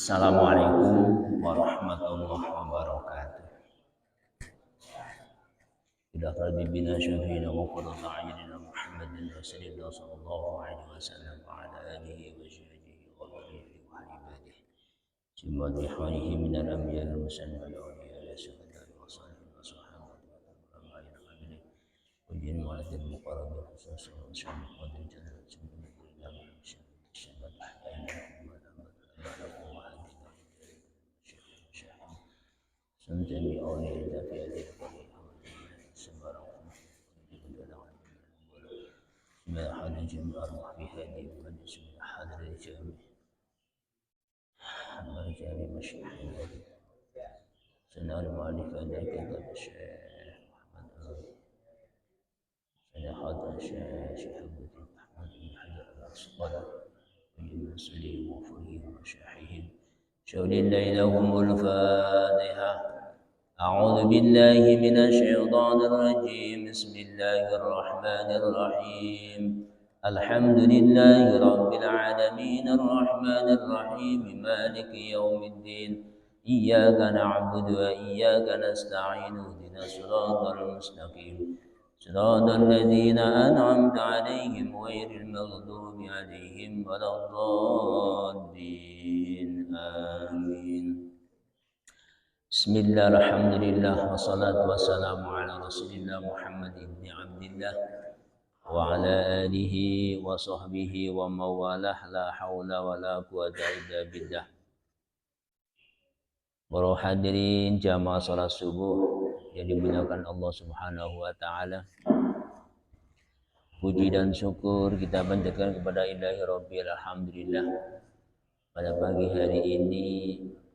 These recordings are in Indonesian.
Assalamualaikum warahmatullahi wabarakatuh. Ila habibina syafiina wa qurrata a'yunina Muhammadin Rasulillah sallallahu alaihi wasallam wa ala alihi wa sahbihi wa bariki wa ibadihi. Summa bihanihi min al-anbiya al-mursalin wal awliya wa syuhada wa salihin wa sahabati wa tabi'in wa tabi'in wa jin wa adil muqarrabin khususan wa syamil qadir jannah summa ila syahad Santani awli dari adik sembarang ما حد جمع أرواح بهذه وقد سمع حاضر الجامع رجال مشيخ سنة المؤلف أداء كتاب الشيخ محمد سنة حاضر الشيخ أبو أحمد بن حجر العسقلاني ومن سليم وفرهم وشاحهم شول ليلهم الفاتحة أعوذ بالله من الشيطان الرجيم بسم الله الرحمن الرحيم الحمد لله رب العالمين الرحمن الرحيم مالك يوم الدين إياك نعبد وإياك نستعين اهدنا الصراط المستقيم صراط الذين أنعمت عليهم غير المغضوب عليهم ولا الضالين آمين Bismillah, alhamdulillah, wassalatu wassalamu ala rasulillah Muhammad ibn Abdillah wa ala alihi wa sahbihi wa mawalah la hawla wa la quwata illa billah. Para hadirin jamaah salat subuh yang dimuliakan Allah Subhanahu wa taala. Puji dan syukur kita panjatkan kepada Ilahi Rabbil Alhamdulillah. Pada pagi hari ini,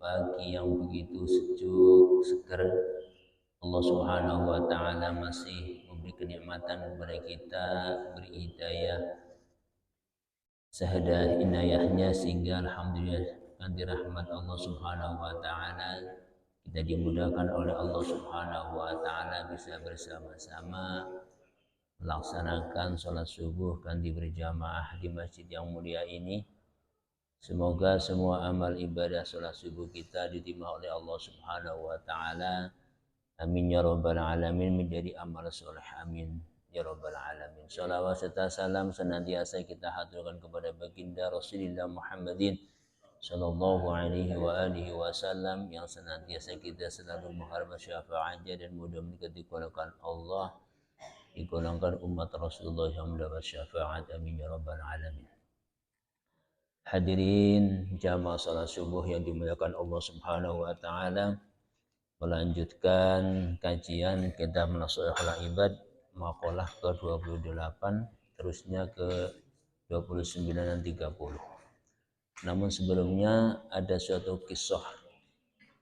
pagi yang begitu sejuk, seger, Allah Subhanahu wa taala masih memberi kenikmatan kepada kita, beri hidayah sehedah inayahnya sehingga alhamdulillah dengan rahmat Allah Subhanahu wa taala kita dimudahkan oleh Allah Subhanahu wa taala bisa bersama-sama melaksanakan sholat subuh ganti berjamaah di masjid yang mulia ini. Semoga semua amal ibadah sholat subuh kita diterima oleh Allah Subhanahu wa taala. Amin ya rabbal alamin, menjadi amal soleh. Amin ya rabbal alamin. Shalawat serta salam senantiasa kita haturkan kepada baginda Rasulullah Muhammadin sallallahu alaihi wa alihi wasallam yang senantiasa kita selalu mengharap syafaatnya dan mudah-mudahan digolongkan Allah, digolongkan umat Rasulullah yang mendapat syafaat. Amin ya rabbal alamin. Hadirin jamaah salat subuh yang dimuliakan Allah Subhanahu wa taala, melanjutkan kajian kitab Nashihul Ibad maqalah ke-28 terusnya ke-29 dan 30. Namun sebelumnya ada suatu kisah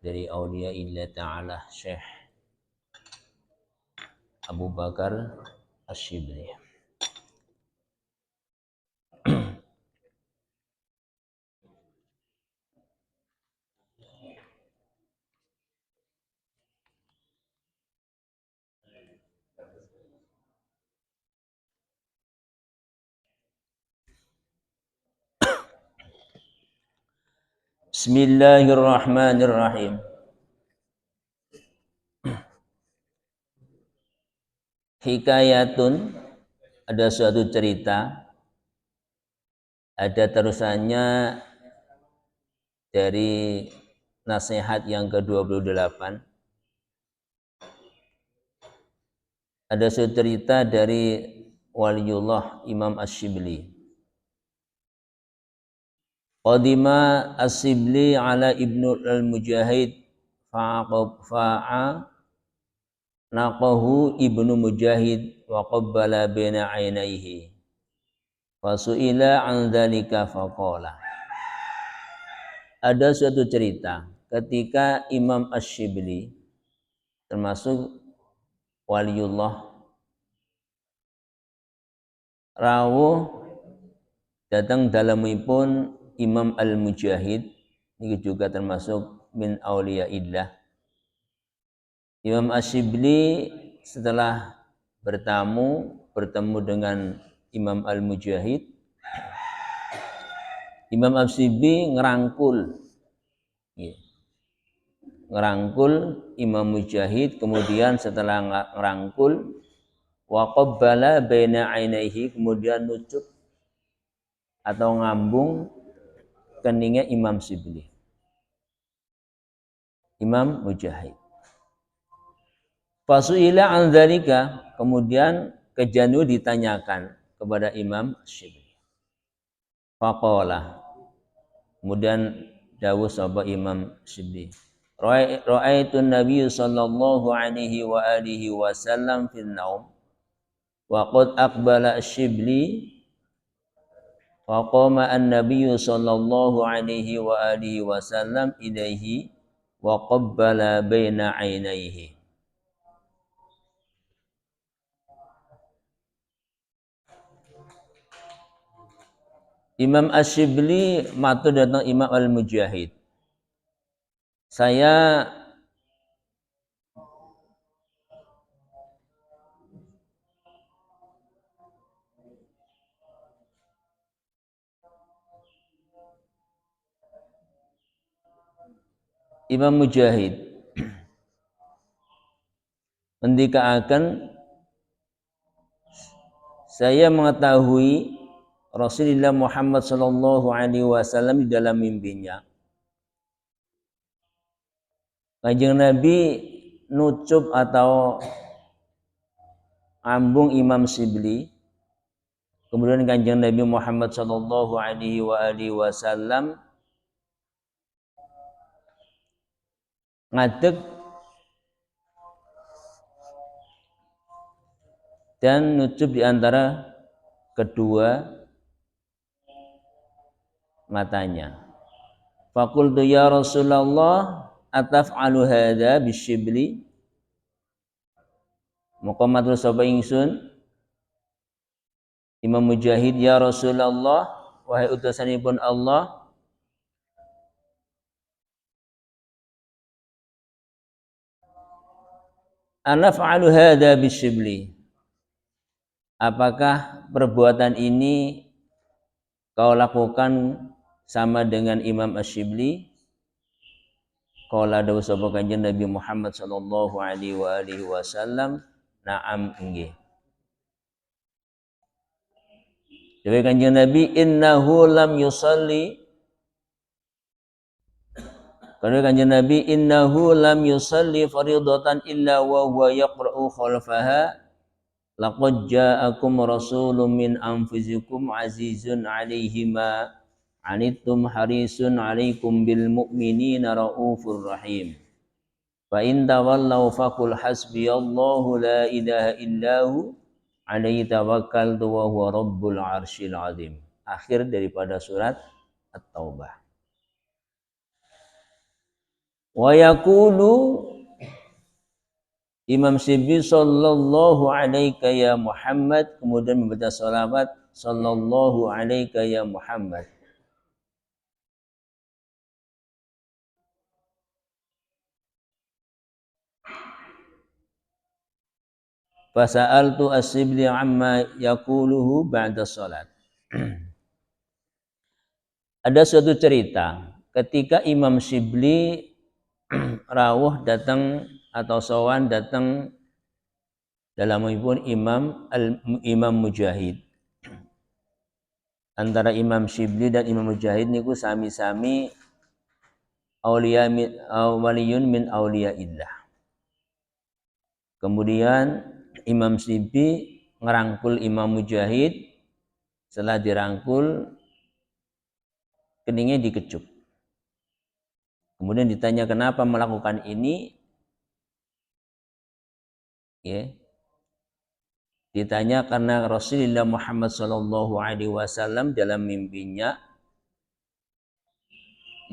dari aulia illah ta'ala Syekh Abu Bakar Asy-Syibli. Bismillahirrahmanirrahim. Hikayatun, ada suatu cerita, ada terusannya dari nasihat yang ke-28. Ada suatu cerita dari waliullah Imam Asy-Syibli. Qadima Asy-Syibli ala Ibnu al-Mujahid fa'a naqahu Ibnu Mujahid wa qabbala baina ainaihi fasu'ila an dzalika faqala. Ada suatu cerita ketika Imam Asy-Syibli termasuk waliullah rawuh datang dalamipun Imam Al-Mujahid, ini juga termasuk min auliyaillah. Imam Asy-Syibli setelah bertemu dengan Imam Al-Mujahid, Imam Asy-Syibli ngerangkul Ya. Ngerangkul Imam Mujahid, kemudian setelah ngerangkul wa qabbala baina ainaihi, kemudian nucuk atau ngambung keningnya Imam Shibli, Imam Mujahid. Fasuila an dzalika, kemudian kejanu ditanyakan kepada Imam Shibli. Faqala, kemudian dawuh sapa Imam Shibli, ra'aitun Nabi sallallahu alaihi wa alihi wasallam fil naum wa qad aqbala Shibli wa qama an-nabiy sallallahu alaihi wa alihi wasallam ilaihi wa qabbala baina ainaihi. Imam Ash-Shibli matur datang Imam Al-Mujahid, saya Imam Mujahid mendikaaken saya mengetahui Rasulullah Muhammad sallallahu alaihi wasallam di dalam mimpinya. Kanjeng Nabi nucup atau ambung Imam Shibli, kemudian Kanjeng Nabi Muhammad sallallahu alaihi wasallam ngadeg dan nucup di antara kedua matanya. Faqultu ya Rasulullah ataf'alu hadza bisyibli, maka matur sapa ingsun Imam Mujahid, ya Rasulullah, wahai utusanipun Allah, anaf'alu hadza bisyibli, apakah perbuatan ini kau lakukan sama dengan Imam Ash-Shibli? Qala dawu sapa Kanjeng Nabi Muhammad sallallahu alaihi wasallam, na'am, nggih. Dewe Kanjeng Nabi, innahu lam yusalli, karena Kanjeng Nabi, innahu lam yusalli fardhatan illa wa huwa yaqra'u khalfaha, laqad ja'akum rasulun min anfusikum azizun 'alaihi ma 'anittum harisun 'alaikum bil mu'minina raufur rahim. Fa in tawallaw faqul hasbiyallahu la ilaha illahu 'alaihi tawakkaltu wa huwa rabbul 'arsyil 'azim. Akhir daripada surat At-Taubah. Wa yaqulu Imam Shibli sallallahu alaika ya Muhammad, kemudian membaca salawat sallallahu alaika ya Muhammad. Fasa'altu Ash-Shibli amma yaquluhu ba'da salat. Ada suatu cerita ketika Imam Shibli rawuh datang atau sowan datang dalam pun Imam Mujahid. Antara Imam Shibli dan Imam Mujahid niku sami-sami waliyun min auliyaillah. Kemudian Imam Shibli ngerangkul Imam Mujahid, setelah dirangkul keningnya dikecup. Kemudian ditanya kenapa melakukan ini, ya. Ditanya karena Rasulullah Muhammad sallallahu alaihi wasallam dalam mimpinya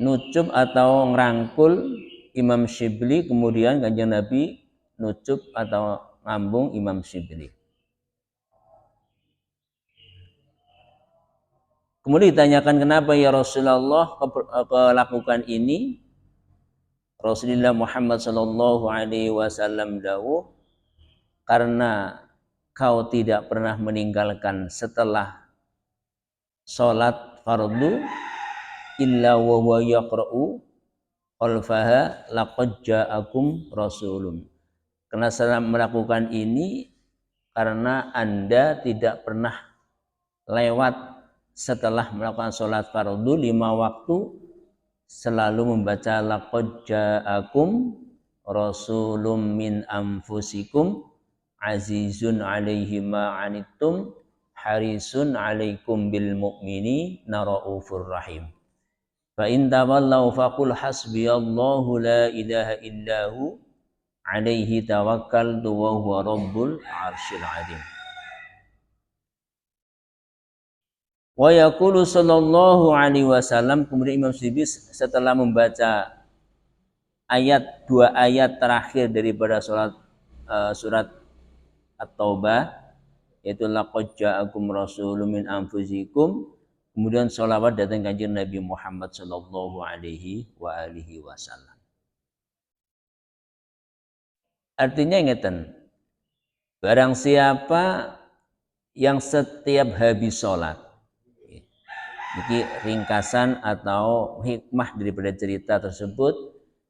nucup atau ngerangkul Imam Shibli, kemudian Kanjeng Nabi nucup atau ngambung Imam Shibli. Kemudian ditanyakan kenapa ya Rasulullah lakukan ini. Rasulullah Muhammad sallallahu alaihi wasallam dawuh, karena kau tidak pernah meninggalkan setelah sholat fardu illa wa huwa yaqra'u, khalfaha laqad ja'akum rasulun. Karena saya melakukan ini karena Anda tidak pernah lewat setelah melakukan sholat fardu 5 waktu selalu membaca laqad ja'akum rasulun min anfusikum azizun alaihi ma anittum harisun alaikum bil mu'minina raufur rahim. Fa in tawallaw faqul hasbiyallahu la ilaha illahu alaihi tawakkaltu wa huwa rabbul arsyil azim. Wa yaqulu sallallahu alaihi wasallam, kemudian Imam Syafi'i setelah membaca dua ayat terakhir daripada surat At-Taubah, yaitu laqad ja'akum rasulun min anfusikum, kemudian sholawat datang kanjeng Nabi Muhammad sallallahu alaihi wasallam. Artinya ngeten, barang siapa yang setiap habis sholat, ini ringkasan atau hikmah daripada cerita tersebut,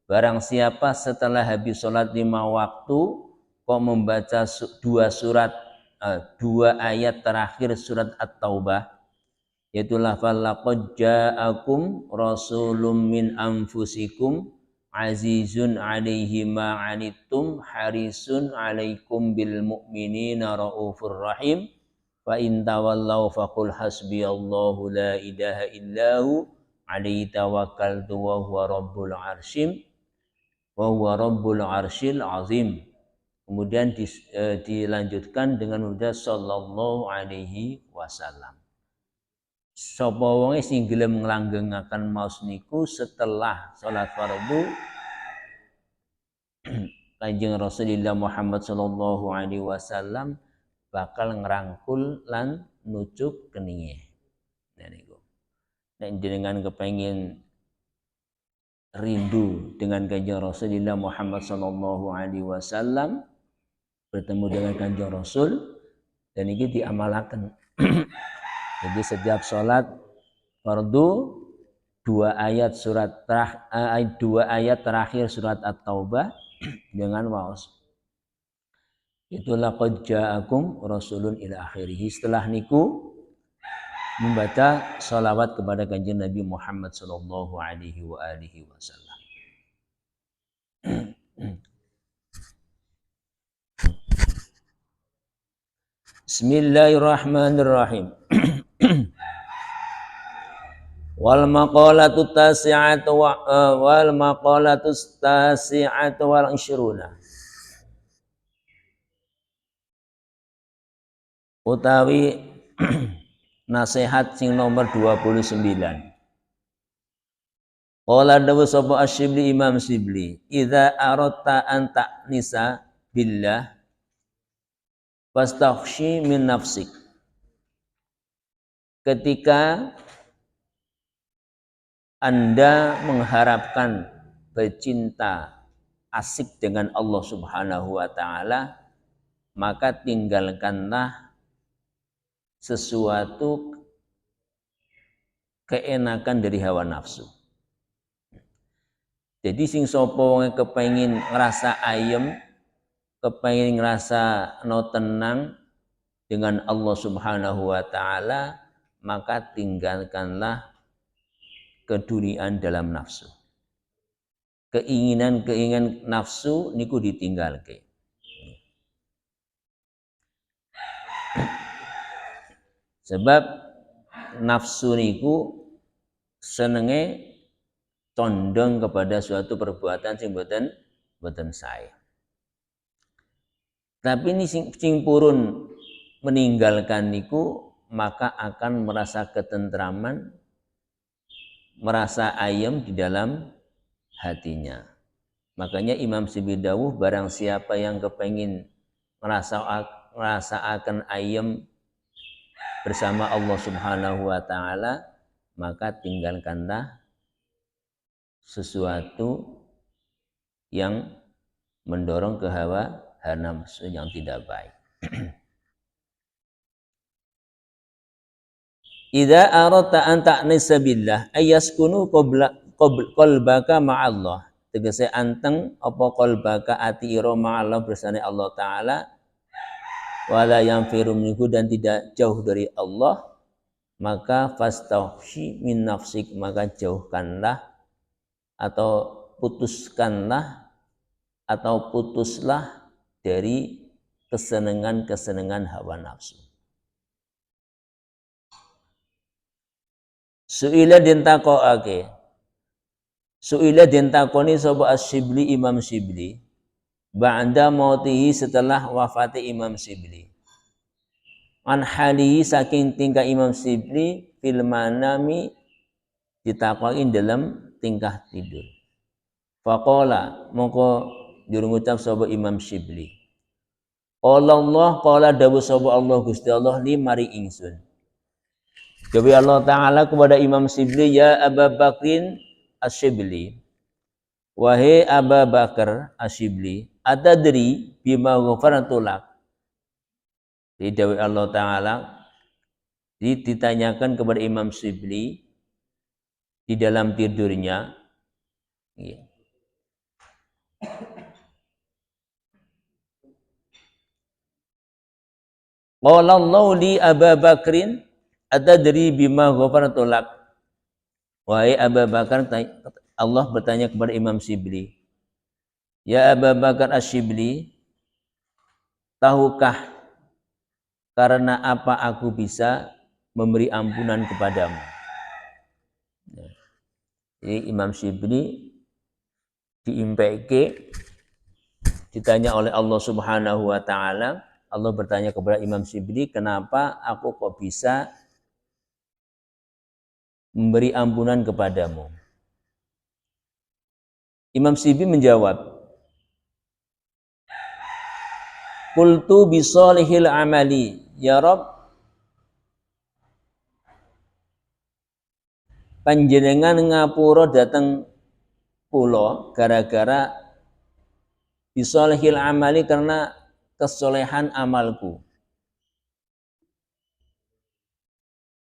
barang siapa setelah habis sholat 5 waktu kok membaca dua ayat terakhir surat At-Taubah, yaitu lafal laqad ja'akum rasulun min anfusikum azizun alaihi ma anittum harisun alaikum bil mu'minina raufur rahim. Fa in tawallaw faqul hasbiyallahu la ilaha illahu alaihi tawakkaltu wa huwa rabbul arsyil azim. Kemudian dilanjutkan dengan mudah sallallahu alaihi wasallam. Sapa wonge sing gelem nglanggengaken maos niku setelah salat fardu Kanjeng Rasulullah Muhammad sallallahu alaihi wasallam bakal ngerangkul lan nucuk keninge. Nah niku. Nek jenengan kepengin rindu dengan Kanjeng Rasulullah Muhammad sallallahu alaihi wasallam, bertemu dengan Kanjeng Rasul, dan ini diamalaken. Jadi setiap sholat fardu dua ayat terakhir surat At-Taubah dengan waos. Itu laqad ja'akum rasulun ila akhirih. Setelah niku membaca salawat kepada kanjeng Nabi Muhammad sallallahu alaihi wasallam. Bismillahirrahmanirrahim. Wal maqalatu tasi'atu wal maqalatu tasi'atu wal 20. Utawi nasihat sing nomor 29. Qala dawu sapa Asy-Syibli Imam Syibli, idza aratta an ta'nisa billah fastakhshi min nafsik. Ketika Anda mengharapkan bercinta asik dengan Allah Subhanahu wa taala, maka tinggalkanlah sesuatu keenakan dari hawa nafsu. Jadi sing sapa wong kepengin ngrasa ayem, kepengin ngrasa tenang dengan Allah Subhanahu wa taala, maka tinggalkanlah keduniaan dalam nafsu. Keinginan nafsu niku ditinggalke. Sebab nafsu niku senenge condong kepada suatu perbuatan sing boten sae. Tapi ini sing purun meninggalkan niku, maka akan merasa ketentraman, merasa ayem di dalam hatinya. Makanya Imam Syibli dawuh, barang siapa yang kepengin merasa akan ayem bersama Allah Subhanahu wa taala, maka tinggalkanlah sesuatu yang mendorong ke hawa nafsu yang tidak baik. Idza aradta an ta'nisa billah ayaskunu qalbaka ma'allah, tegese anteng apa qalbaka ati ira ma'allah bersane Allah taala, wala yanfiru minhu dan tidak jauh dari Allah, maka fastahshi min nafsik, maka jauhkanlah atau putuskanlah atau putuslah dari kesenangan-kesenangan hawa nafsu. Su'ila den takokake. Su'ila den takoni sapa Asy-Syibli Imam Syibli ba'da mautihi setelah wafati Imam Syibli. An halihi saking tingkah Imam Syibli fil manami ditakoki dalam tingkah tidur. Faqala mongko juru ngucap sapa Imam Syibli. Allah qala dawuh sapa Allah Gusti Allah li mari ingsun. Dewi Allah Ta'ala kepada Imam Syibli, ya Aba Bakrin Asy-Syibli, wahai Aba Bakar Asy-Syibli, atadri bima ghafartu lak. Di Dewi Allah Ta'ala ditanyakan kepada Imam Syibli di dalam tidurnya. Qala Allah li Aba Bakrin atadri bima ghafartu lak. Wahai Abu Bakar, Allah bertanya kepada Imam Syibli, ya Abu Bakar Asy-Syibli, tahukah karena apa aku bisa memberi ampunan kepadamu? Jadi Imam Syibli diimpeke, ditanya oleh Allah Subhanahu wa Ta'ala. Allah bertanya kepada Imam Syibli, kenapa aku kok bisa memberi ampunan kepadamu? Imam Syibli menjawab, qultu bisolihil amali, ya Rabb, panjenengan ngapura dateng kula gara-gara bisolihil amali, karena kesolehan amalku.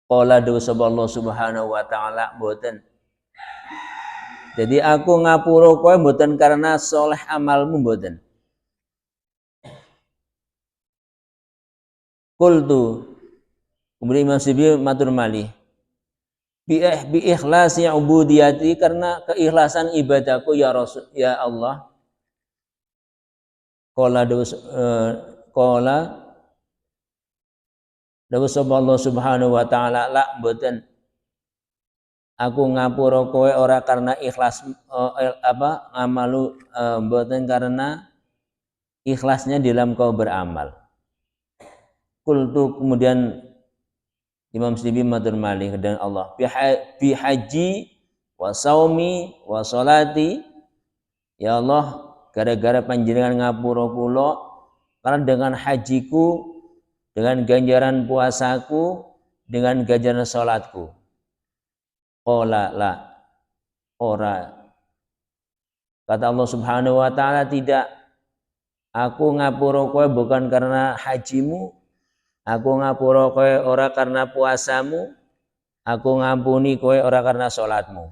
Qala dawuh sapa Allah Subhanahu wa Ta'ala, mboten. Jadi aku ngapura kowe mboten karena soleh amalmu, mboten. Qultu, kemudian Imam Syibli matur malih, bi ikhlasi ubudiyati, karena keikhlasan ibadahku ya Rasul, ya Allah. Qala dawuh sapa Allah Subhanahu wa Ta'ala, la mboten. Aku ngapura kowe ora karena ikhlas ngamalu, mboten karena ikhlasnya dalam kau beramal. Qultu, kemudian Imam Syibli matur malih dengan Allah, bi haji wa saumi wa salati, ya Allah, gara-gara panjenengan ngapura kula karena dengan hajiku, dengan ganjaran puasaku, dengan ganjaran salatku. Qala la, ora. Kata Allah Subhanahu wa Ta'ala, tidak. Aku ngapura kowe bukan karena hajimu, aku ngapura kowe ora karena puasamu, aku ngampuni kowe ora karena salatmu.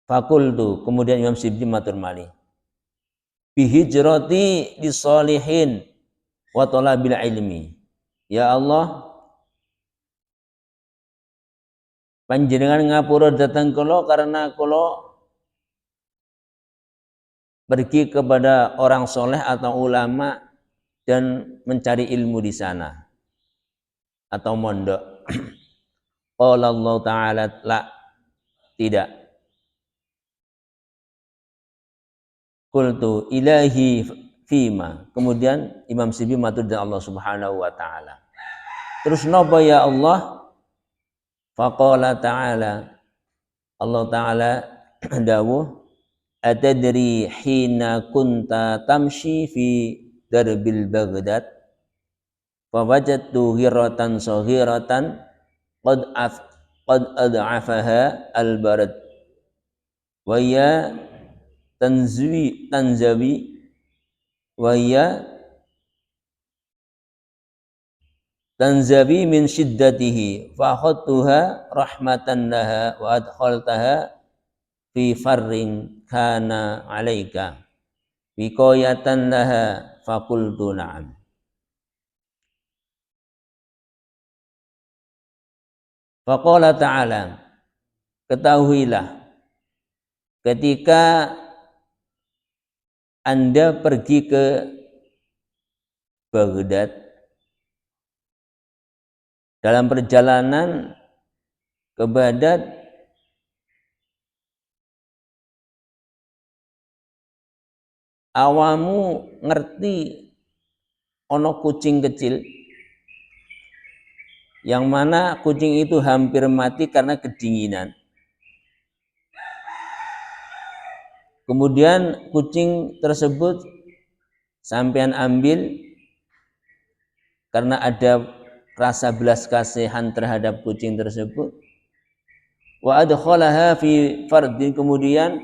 Fakultu, kemudian Imam Syibli matur malih, bihijrati disolihin wa talabil ilmi, ya Allah, panjenengan ngapura datang kula karena kula pergi kepada orang soleh atau ulama dan mencari ilmu di sana atau mondok. Qala Allah Ta'ala, la, tidak. Qultu ilahi fima, kemudian Imam Syibli matur dengan Allah Subhanahu wa Ta'ala, terus napa ya Allah? Faqala ta'ala, Allah Ta'ala dawuh, atadri hina kunta tamshi fi darbil Baghdad fawajadtu ghiratan saghiratan qad ad'afaha al-barad wa ya tanzawi wa ya tanzabi min syiddatihi fa akhadtuha rahmatan laha wa adkhaltaha fi farrin kana alaika wiqayatan laha faqultu na'am. Faqala ta'ala, ketahuilah ketika Anda pergi ke Baghdad dalam perjalanan ke Baghdad, awamu ngerti ono kucing kecil yang mana kucing itu hampir mati karena kedinginan. Kemudian kucing tersebut sampean ambil karena ada rasa belas kasihan terhadap kucing tersebut. Wa adkhalaha fi fardin, kemudian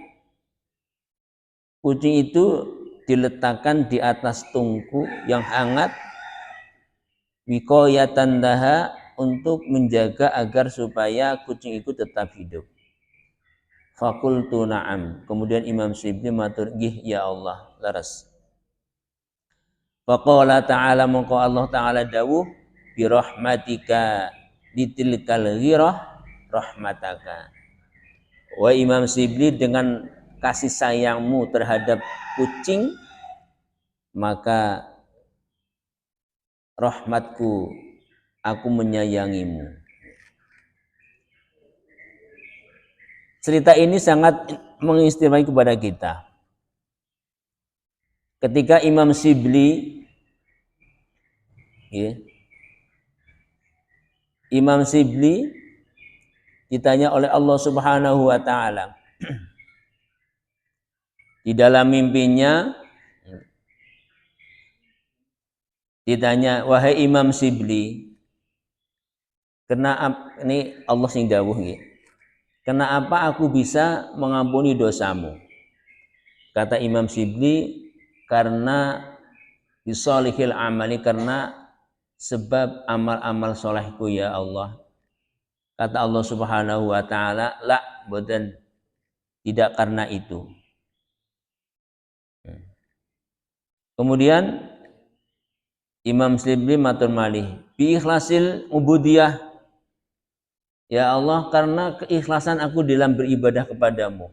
kucing itu diletakkan di atas tungku yang hangat, wiqayatan laha, untuk menjaga agar supaya kucing itu tetap hidup. Fakultu na'am, kemudian Imam Syibli matur, nggih ya Allah, leres. Faqala ta'ala, mongko Allah Ta'ala dawuh, bi rahmatika ditilkal ghirah rahmataka. Wa Imam Syibli, dengan kasih sayangmu terhadap kucing, maka rahmatku, aku menyayangimu. Cerita ini sangat mengistimewai kepada kita. Ketika Imam Syibli, ya, Imam Syibli ditanya oleh Allah Subhanahu wa Ta'ala di dalam mimpinya, ditanya, wahai Imam Syibli, kenapa, ini Allah sing dawuh nggih, kenapa aku bisa mengampuni dosamu? Kata Imam Syibli, karena bisolihil amali, karena sebab amal-amal solehku ya Allah. Kata Allah Subhanahu wa Ta'ala, la, boten, tidak karena itu. Kemudian Imam Syibli matur malih, bi ikhlasil ubudiyah, ya Allah, karena keikhlasan aku dalam beribadah kepadamu.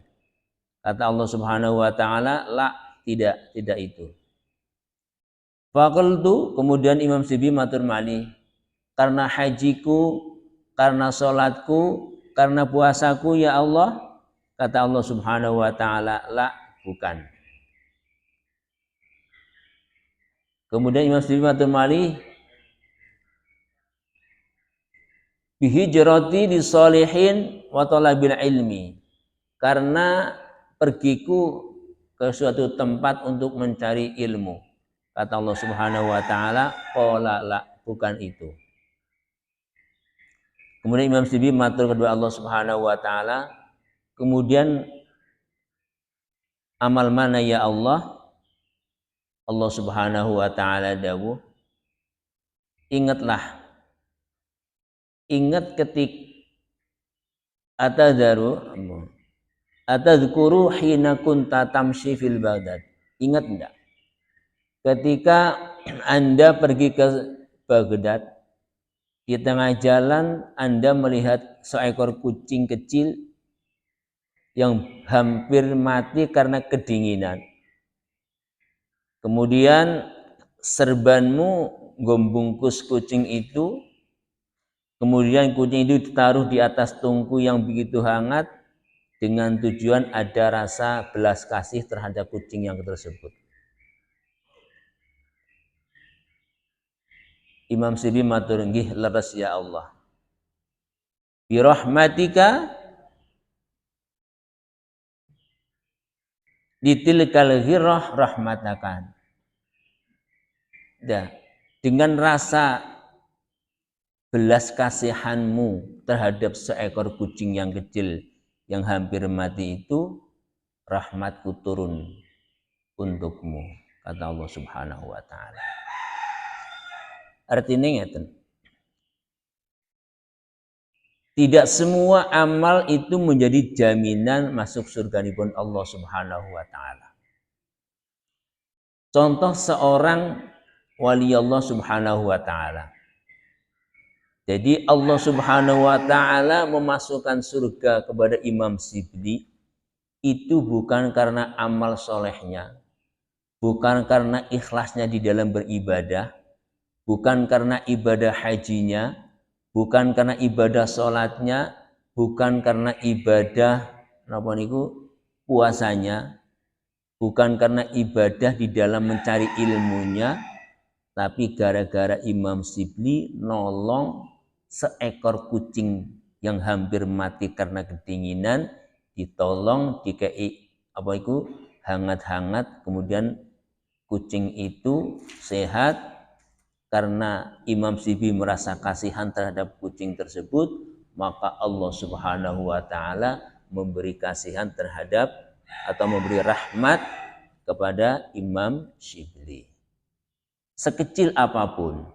Kata Allah Subhanahu wa Ta'ala, la, tidak itu. Faqultu, kemudian Imam Syibli matur malih, karena hajiku, karena sholatku, karena puasaku ya Allah. Kata Allah Subhanahu wa Ta'ala, la, bukan. Kemudian Imam Syibli matur malih, bihijrati di sholihin wa talabil ilmi, karena pergiku ke suatu tempat untuk mencari ilmu. Kata Allah Subhanahu wa Ta'ala, qala la, bukan itu. Kemudian Imam Syibli matur kedua Allah Subhanahu wa Ta'ala, kemudian amal mana ya Allah? Allah Subhanahu wa Ta'ala dawuh, ingat ketika atadzkuru hina kunta tamshi fil Baghdad. Ingat enggak? Ketika Anda pergi ke Baghdad, di tengah jalan Anda melihat seekor kucing kecil yang hampir mati karena kedinginan. Kemudian serbanmu membungkus kucing itu, kemudian kucing itu ditaruh di atas tungku yang begitu hangat dengan tujuan ada rasa belas kasih terhadap kucing yang tersebut. Imam Syibli matur, nggih leres ya Allah. Bi rahmatika ditilkal ghirah rahmatakan. Ya, dengan rasa belas kasihanmu terhadap seekor kucing yang kecil yang hampir mati itu, rahmatku turun untukmu, kata Allah Subhanahu wa Ta'ala. Artinya ngeten, Tidak semua amal itu menjadi jaminan masuk surganipun Allah Subhanahu wa taala. Contoh seorang wali Allah Subhanahu wa taala. Jadi Allah Subhanahu wa taala memasukkan surga kepada Imam Sibli itu bukan karena amal solehnya, bukan karena ikhlasnya di dalam beribadah, bukan karena ibadah hajinya, bukan karena ibadah sholatnya, bukan karena ibadah puasanya, bukan karena ibadah di dalam mencari ilmunya, tapi gara-gara Imam Sibli nolong seekor kucing yang hampir mati karena kedinginan, ditolong dikei hangat-hangat, kemudian kucing itu sehat. Karena Imam Sibli merasa kasihan terhadap kucing tersebut, maka Allah Subhanahu wa taala memberi kasihan terhadap atau memberi rahmat kepada Imam Sibli. Sekecil apapun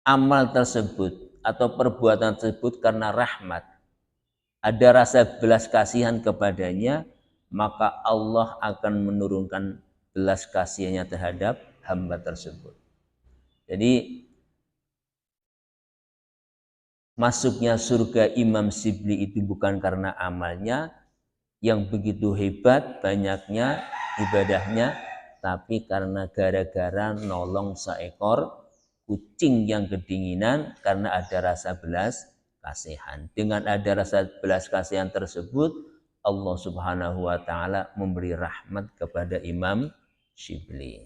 amal tersebut atau perbuatan tersebut karena rahmat, ada rasa belas kasihan kepadanya, maka Allah akan menurunkan belas kasihannya terhadap hamba tersebut. Jadi masuknya surga Imam Sibli itu bukan karena amalnya yang begitu hebat, banyaknya ibadahnya, tapi karena gara-gara nolong seekor kucing yang kedinginan karena ada rasa belas kasihan. Dengan ada rasa belas kasihan tersebut, Allah Subhanahu wa taala memberi rahmat kepada Imam Sibli.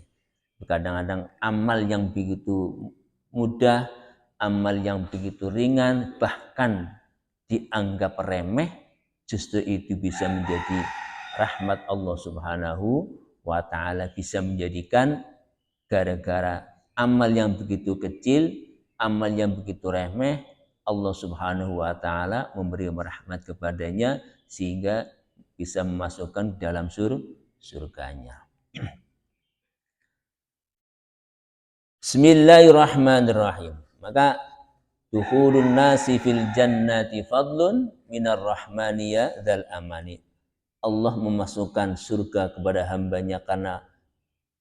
Kadang-kadang amal yang begitu mudah, amal yang begitu ringan, bahkan dianggap remeh, justru itu bisa menjadi rahmat Allah Subhanahu wa taala, bisa menjadikan gara-gara amal yang begitu kecil, amal yang begitu remeh, Allah Subhanahu wa taala memberi rahmat kepadanya sehingga bisa memasukkan dalam surganya. Bismillahirrahmanirrahim. Maka dukhulun nasi fil jannati fadlun minar rahmaniyya dzal amani. Allah memasukkan surga kepada hambanya karena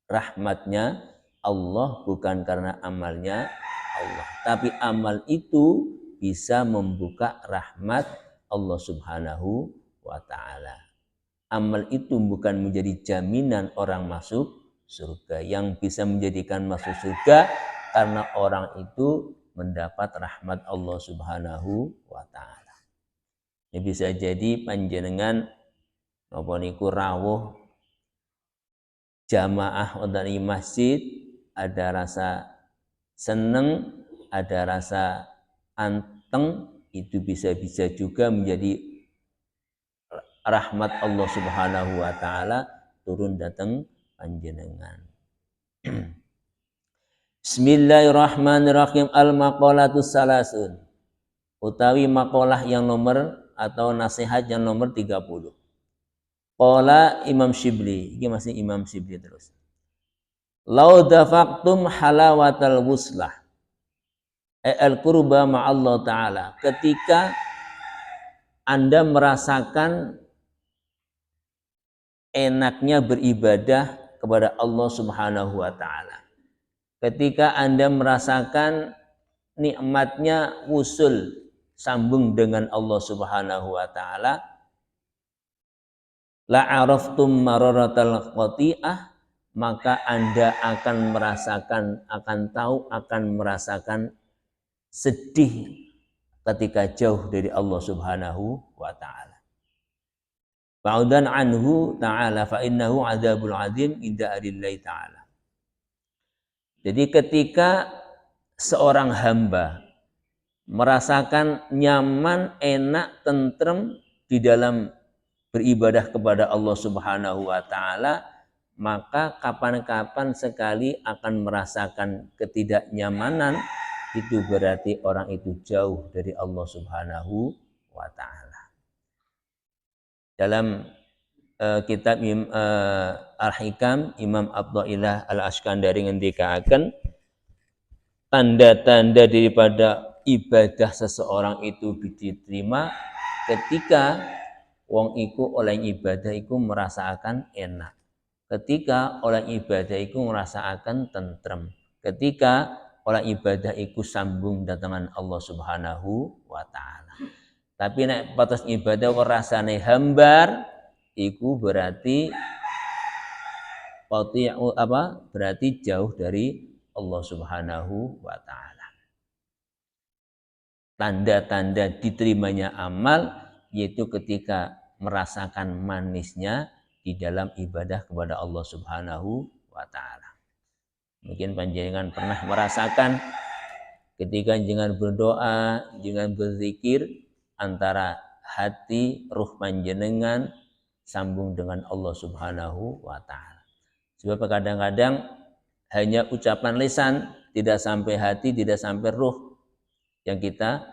rahmatnya Allah, bukan karena amalnya Allah. Tapi amal itu bisa membuka rahmat Allah Subhanahu wa ta'ala. Amal itu bukan menjadi jaminan orang masuk surga. Yang bisa menjadikan masuk surga karena orang itu mendapat rahmat Allah Subhanahu wa ta'ala. Ini bisa jadi panjenengan napa niku rawuh jamaah wonten ing masjid, ada rasa seneng, ada rasa anteng, itu bisa juga menjadi rahmat Allah Subhanahu wa taala turun datang panjenengan. Bismillahirrahmanirrahim. Al-maqalatus salasun. Utawi makalah yang nomor atau nasihat yang nomor 30. Qala Imam Shibli, ini masih Imam Shibli terus. Lau dafaqtum halawatal wuslah al-qurba ma'allah ta'ala. Ketika Anda merasakan enaknya beribadah kepada Allah Subhanahu wa ta'ala, ketika Anda merasakan nikmatnya wusul, sambung dengan Allah Subhanahu wa ta'ala, la'araftum mararatal qati'ah, maka Anda akan merasakan, akan merasakan sedih ketika jauh dari Allah Subhanahu wa ta'ala. Ba'udan anhu ta'ala fa innahu adzabul adzim inda adillahi ta'ala. Jadi ketika seorang hamba merasakan nyaman, enak, tentrem di dalam beribadah kepada Allah Subhanahu wa ta'ala, maka kapan-kapan sekali akan merasakan ketidaknyamanan, itu berarti orang itu jauh dari Allah Subhanahu wa ta'ala. Dalam kitab Al-Hikam, Imam Abdullah Al-Askandari ngendikaken tanda-tanda daripada ibadah seseorang itu diterima ketika wong iku oleh ibadah iku merasakan enak. Ketika oleh ibadah iku merasakan tentrem. Ketika oleh ibadah iku sambung datangan Allah Subhanahu wa taala. Tapi nek batas ibadah kok rasane hambar iku berarti berarti jauh dari Allah Subhanahu wa taala. Tanda-tanda diterimanya amal yaitu ketika merasakan manisnya di dalam ibadah kepada Allah Subhanahu wa taala. Mungkin panjenengan pernah merasakan ketika jenengan berdoa, jenengan berzikir antara hati ruh panjenengan sambung dengan Allah Subhanahu wa taala. Sebab kadang-kadang hanya ucapan lisan, tidak sampai hati, tidak sampai ruh yang kita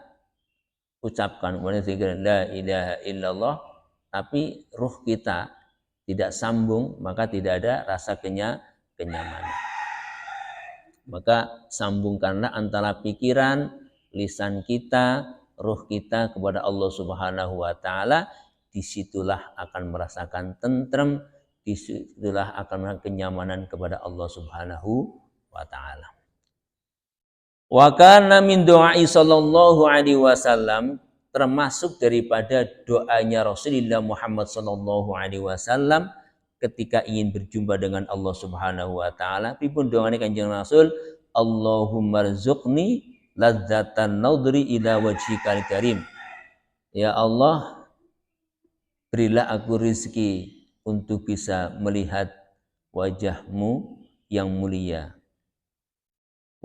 ucapkan. Kemudian zikir la ilaha illallah, tapi ruh kita tidak sambung, maka tidak ada rasa kenyamanan. Maka sambungkanlah antara pikiran, lisan kita, ruh kita kepada Allah Subhanahu wa taala, disitulah akan merasakan tentrem, disitulah akan merasakan kenyamanan kepada Allah Subhanahu wa taala. Wa kana min doai sallallahu alaihi wasallam, termasuk daripada doanya Rasulullah Muhammad sallallahu alaihi wasallam ketika ingin berjumpa dengan Allah Subhanahu wa taala. Pipun doane Kanjeng Rasul, Allahumma rzuqni ladzatan nadri ila wajhikal karim. Ya Allah, berilah aku rezeki untuk bisa melihat wajahmu yang mulia.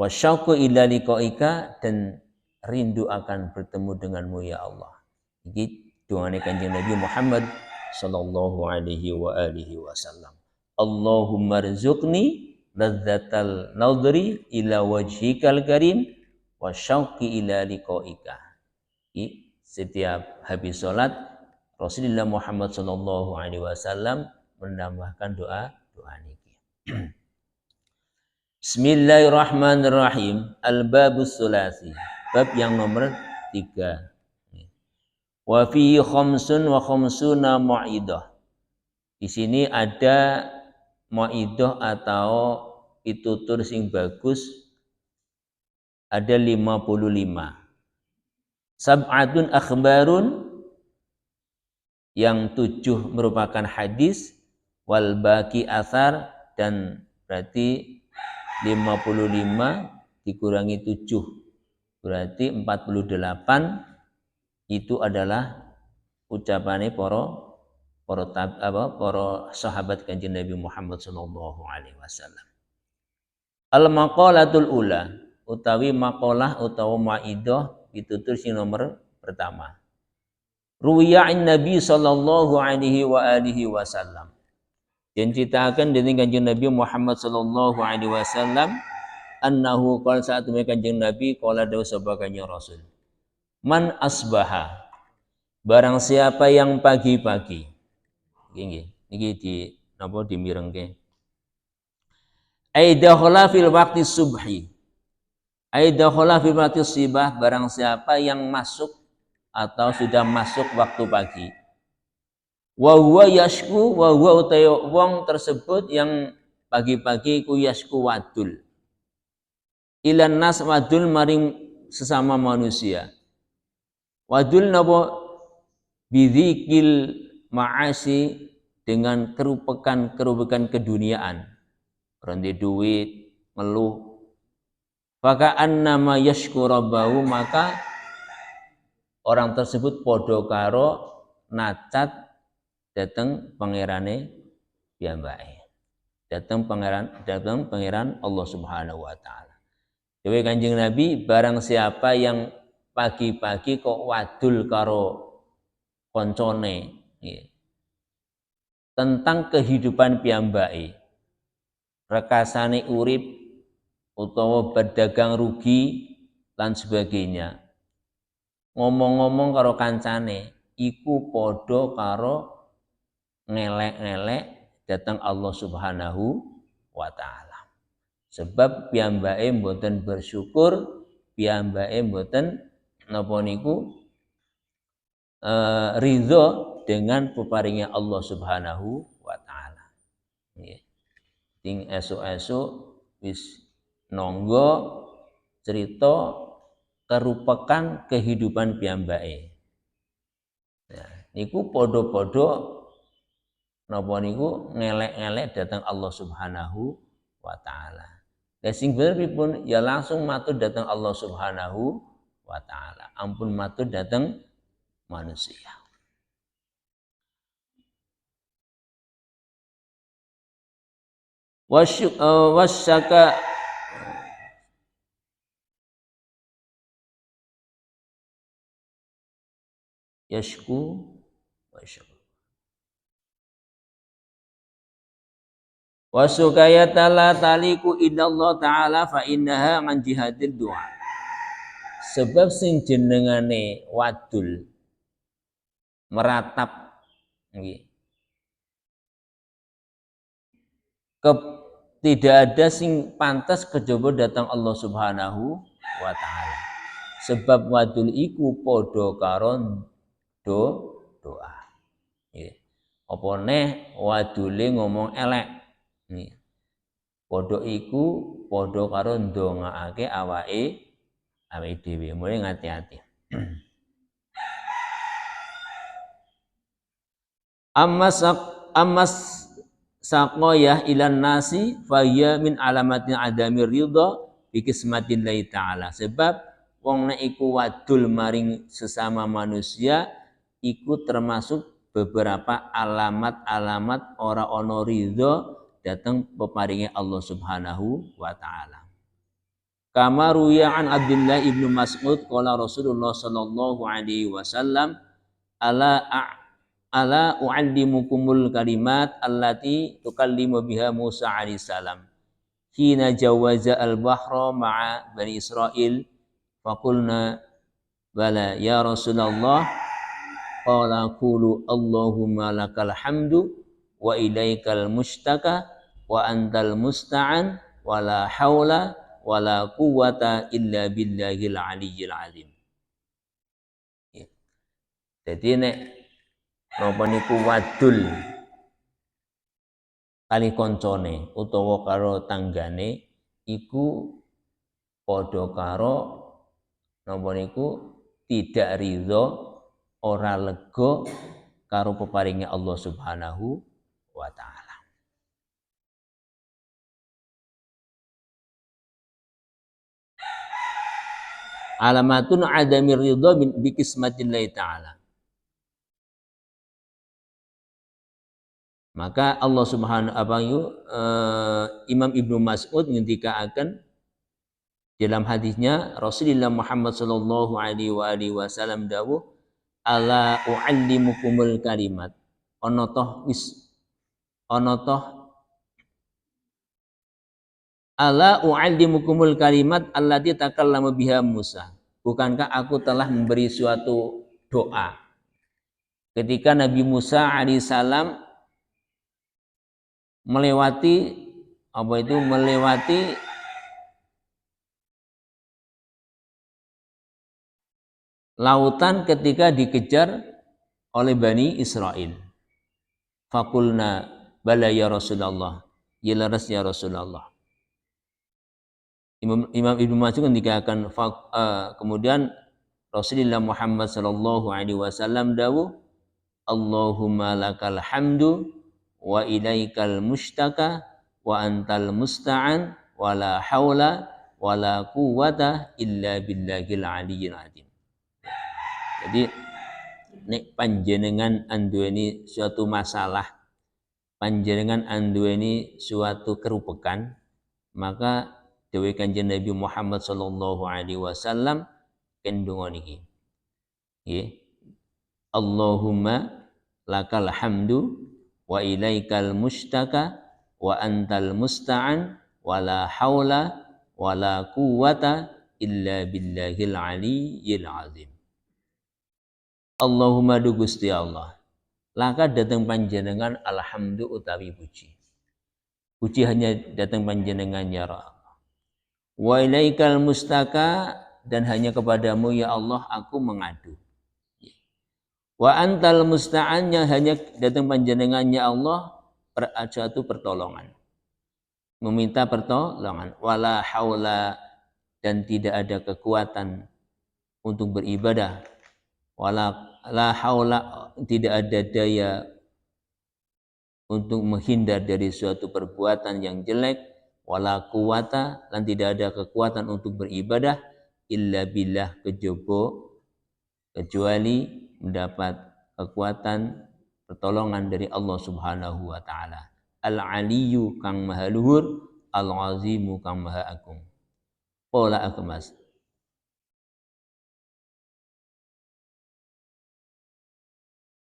Wasyauqu ila liqaika, dan rindu akan bertemu denganmu ya Allah. Ini doanya Kanjeng Nabi Muhammad sallallahu alaihi wa alihi wasallam. Allahumma rzuqni ladzatal nadri ila wajhikal karim wasyauqi ila liqaika. Setiap habis salat Rasulullah Muhammad sallallahu alaihi wasallam menambahkan doa niki. Bismillahirrahmanirrahim. Al-babus sulasi. Bab yang nomor 3. Wa fi khamsun wa khamsuna mu'idah. Di sini ada mu'idah atau pitutur sing bagus, ada 55. Sab'atun akhbarun, yang 7 merupakan hadis, wal baqi athar, dan berarti 55 dikurangi 7 berarti 48, itu adalah ucapannya para sahabat Kanjeng Nabi Muhammad sallallahu alaihi wasallam. Al maqalatul ula, utawi maqalah utawa maidah pitutur sing nomor pertama. Ruwiya'in Nabi sallallahu alaihi wa alihi wasallam. Dan ceritakan dari Kanjeng Nabi Muhammad sallallahu alaihi wasallam annahu qala, saat Kanjeng Nabi qala dawu sapa Kanjeng Rasul, man asbaha, barang siapa yang pagi-pagi, niki di napa dimirengke, aidakhala fil waqti subhi, aidakhala fil waqti subah, barang siapa yang masuk atau sudah masuk waktu pagi, wa huwa yashku, wa huwa utayo wong tersebut yang pagi-pagi ku yashku wadul, ilan nas wadul maring sesama manusia. Wadul napa bidzikil ma'asi, dengan kerupukan keduniaan, rendi duit, ngeluh. Maka annama yashku rabbahu, maka orang tersebut podo karo nacat datang pangerane piyambake, datang pangeran Allah Subhanahu wa taala. Dewe Kanjeng Nabi, barang siapa yang pagi-pagi kok wadul karo koncone tentang kehidupan piyambake, rekasane urip utawa berdagang rugi dan sebagainya, ngomong-ngomong karo kancane, iku podo karo ngelek-ngelek datang Allah Subhanahu wa taala. Sebab piyambake mboten bersyukur piyambake mboten napa niku ridho dengan peparingnya Allah Subhanahu wa taala. Nggih. Ting esuk-esuk wis nonggo cerita kerupakan kehidupan piyambake. Nah, niku padha-padha napa niku ngelek-ngelek datang Allah Subhanahu wa taala. Lah sing bener pripun ya langsung matur datang Allah Subhanahu wa taala. Ampun matur datang manusia. Wasyaka yashku wasyaka wasukayata la taliku illallah ta'ala fa innaha an jihadil du'a. Sebab sing jenengane wadul meratap nggih. Tidak ada sing pantas kejaba datang Allah Subhanahu wa taala. Sebab wadul iku padha karo doa. Nggih. Apa neh wadule ngomong elek. Nggih. Padha iku padha karo ndongaake awake dhewe. Mulai ngati-ati. Ammas saqoyah ilan nasi faya min alamatin adami ridha bi kismatillahi taala. Sebab wong nek iku wadul maring sesama manusia iku termasuk beberapa alamat-alamat ora ana ridha datang peparinge Allah Subhanahu wa taala. Kama ruya an Abdullah ibnu Mas'ud qala Rasulullah sallallahu alaihi wasallam ala u'allimukumul kalimat allati tukallimu biha Musa alaihissalam hina jawaza al-bahra ma'a Bani Israel faqulna bala ya Rasulullah qala qulu Allahumma lakal hamdu wa ilaikal mustaka wa antal musta'an wa la hawla wa la quwwata illa billahil aliyyil azim. Jadi nek napa niku wadul kali koncone utawa karo tanggane iku padha karo napa niku tidak ridho ora lega karo peparinge Allah Subhanahu wa taala. Alamatun adami ridho bi kismatillahi taala. Maka Allah Subhanahu Imam Ibnu Mas'ud ngendikaaken dalam hadisnya Rasulullah Muhammad sallallahu alaihi wasallam dawuh ala uallimukumul kalimat ana toh ala uallimukumul kalimat allati takallama biha Musa. Bukankah aku telah memberi suatu doa ketika Nabi Musa alaihissalam melewati lautan ketika dikejar oleh Bani Israel. Fakulna bala ya Rasulullah, ya laras ya Rasulullah. Imam Ibnu Mas'ud mengatakan kemudian Rasulullah Muhammad sallallahu alaihi wasallam dawuh Allahumma lakal hamdu wa ilaikal mustaka wa antal musta'an wa la haula wa la quwwata illa billahil aliyyil azim. Jadi nek panjenengan anduweni suatu masalah, panjenengan anduweni suatu kerupekan, maka dewe Kanjeng Nabi Muhammad sallallahu alaihi wasallam kendungo niki. Nggih. Allahumma lakal hamdu wa ilaikal mustaka wa antal musta'an wa la haula wa la quwwata illa billahil aliyyil azim. Allahumma du Gusti Allah. Laka datang panjenengan alhamdu utawi puji. Puji hanya datang panjenengan ya Allah. Wa ilaikal mustaka dan hanya kepadamu ya Allah aku mengadu. Wa antal musta'annya hanya datang panjenengannya Allah suatu pertolongan. Meminta pertolongan. Wala haula dan tidak ada kekuatan untuk beribadah. Wala la haula tidak ada daya untuk menghindar dari suatu perbuatan yang jelek. Wala quwata dan tidak ada kekuatan untuk beribadah illa billah kecuali mendapat kekuatan pertolongan dari Allah Subhanahu wa taala. Al-Aliyyu kang maha luhur, Al-Azimu kang maha agung. Pola akemas.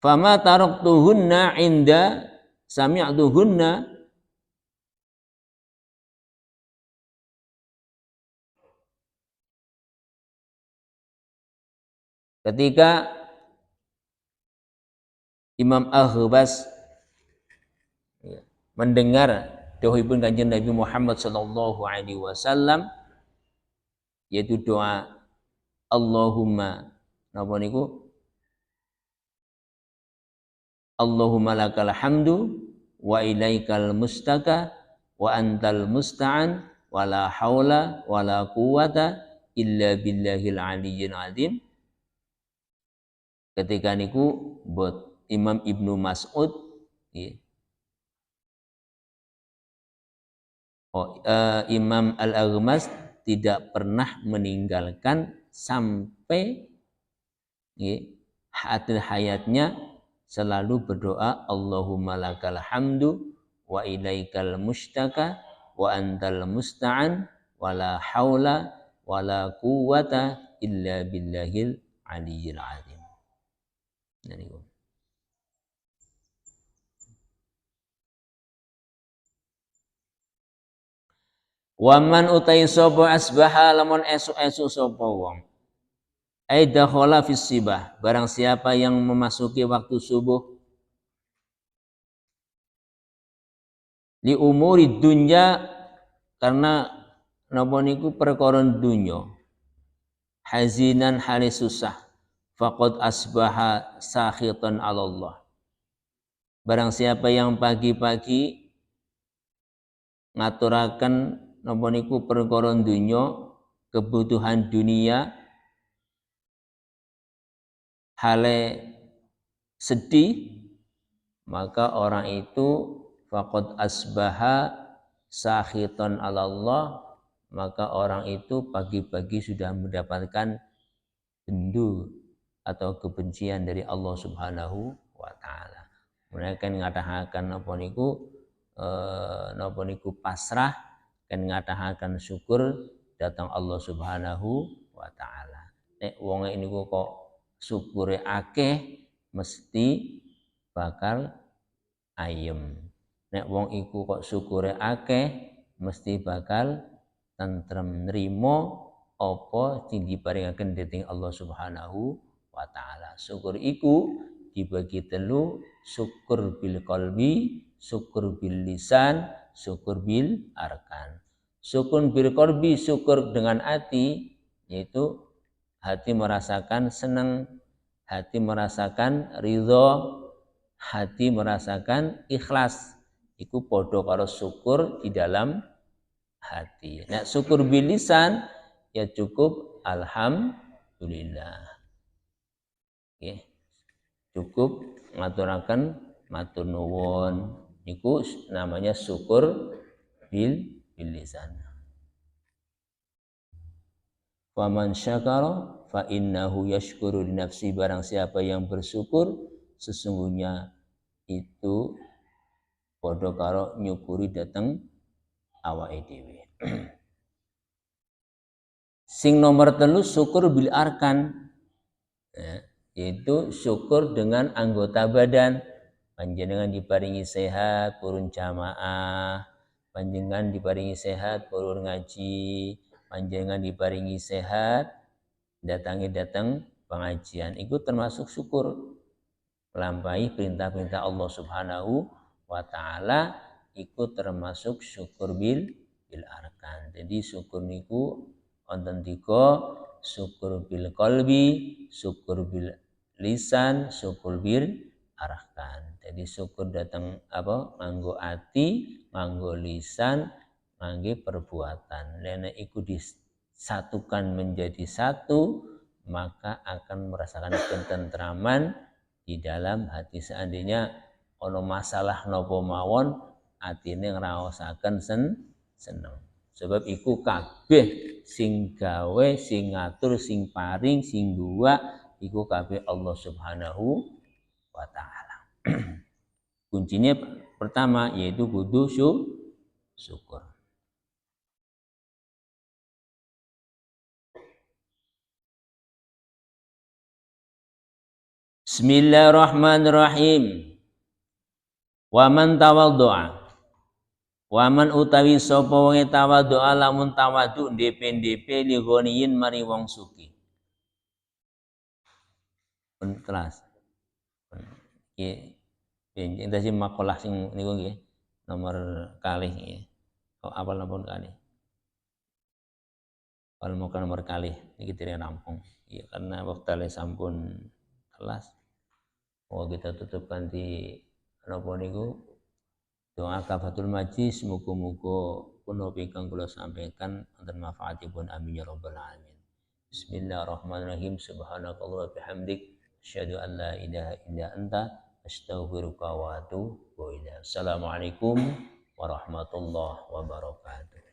Fama taraktuhunna inda sami'tuhunna ketika Imam Akhbas mendengar dawuhipun Kanjeng Nabi Muhammad sallallahu alaihi wasallam yaitu doa Allahumma napa niku Allahumma lakal hamdu wa ilaikal mustaka wa antal musta'an wa la haula wa la quwata illa billahil aliyyil azim. Ketika niku buat Imam Ibnu Mas'ud Imam Al-Aghmas tidak pernah meninggalkan sampai hayatnya selalu berdoa Allahumma lakal hamdu wa ilaikal mustaka wa antal musta'an wa la haula wa la quwata illa billahil aliyyil azim. Waman utai sapa asbaha lamun esuk-esuk sapa wong ai dakhala fis sibah barang siapa yang memasuki waktu subuh li umuri dunya karena napa niku perkara dunya hazinan hale susah faqad asbaha sakhitan 'ala Allah. Barang siapa yang pagi-pagi ngaturaken napa niku perkara dunya kebutuhan dunia hale sedih maka orang itu faqad asbaha sakhitan 'ala Allah maka orang itu pagi-pagi sudah mendapatkan bendu atau kebencian dari Allah Subhanahu wa taala. Mereka ngatahaken napa niku pasrah kan ngatahaken syukur datang Allah Subhanahu wa taala. Nek wonge niku kok syukure akeh mesti bakal ayem. Nek wong iku kok syukure akeh mesti bakal tentrem nrimo apa sing diparingaken dening Allah Subhanahu wa taala. Syukur iku dibagi telu, syukur bil qalbi, syukur bil lisan, syukur bil arkan. Syukur bil qalbi, syukur dengan hati, yaitu hati merasakan senang, hati merasakan ridho, hati merasakan ikhlas. Iku podo karo syukur di dalam hati. Nah, syukur bil lisan ya cukup alhamdulillah. Oke. Cukup ngaturaken matur nuwun niku namanya syukur bil lisan. Faman syakara fa innahu yashkuru li nafsi barang siapa yang bersyukur sesungguhnya itu padha karo nyukuri dateng awake dhewe. Sing nomor telu syukur bil arkan yaitu syukur dengan anggota badan. Panjenengan diparingi sehat purun jamaah, panjenengan diparingi sehat purun ngaji, panjenengan diparingi sehat datang pengajian. Itu termasuk syukur melampaui perintah-perintah Allah Subhanahu wa taala iku termasuk syukur bil arkan. Jadi syukur niku wonten 3 syukur bil qalbi, syukur bil lisan, syukur bil arkan. Jadi syukur datang apa? Nganggo ati, nganggo lisan, nganggo perbuatan. Lene iku disatukan menjadi satu, maka akan merasakan ketentraman di dalam hati. Seandainya ono masalah nopo mawon, atine ngraosaken seneng. Sebab iku kabeh sing gawe, sing ngatur, sing paring, sing guwa iku kabeh Allah Subhanahu wa taala. Kuncinya pertama yaitu kudu syukur. Bismillahirrahmanirrahim. Waman tawaddu'a. Waman utawi sapa wonge tawaddu'a lamun tawadhu ndep-ndepe li ghaniyin mari wong suki. Kelas. Nggih. Nggih, enten sing makalah sing niku nggih. Nomor kalih nggih. Oh, apal nomor kalih. Apal nomor kalih niki dire rampung. Ya karena wektale sampun kelas. Oh, kita tutup kanthi napa niku doa kafatul majlis, muga-muga punapa ingkang kula sampaikan wonten manfaatipun, amin ya rabbal alamin. Bismillahirrahmanirrahim. Subhanakallah wa bihamdik asyhadu an la ilaha illa anta astaghfiruka wa atubu ilaik. Assalamualaikum warahmatullahi wabarakatuh.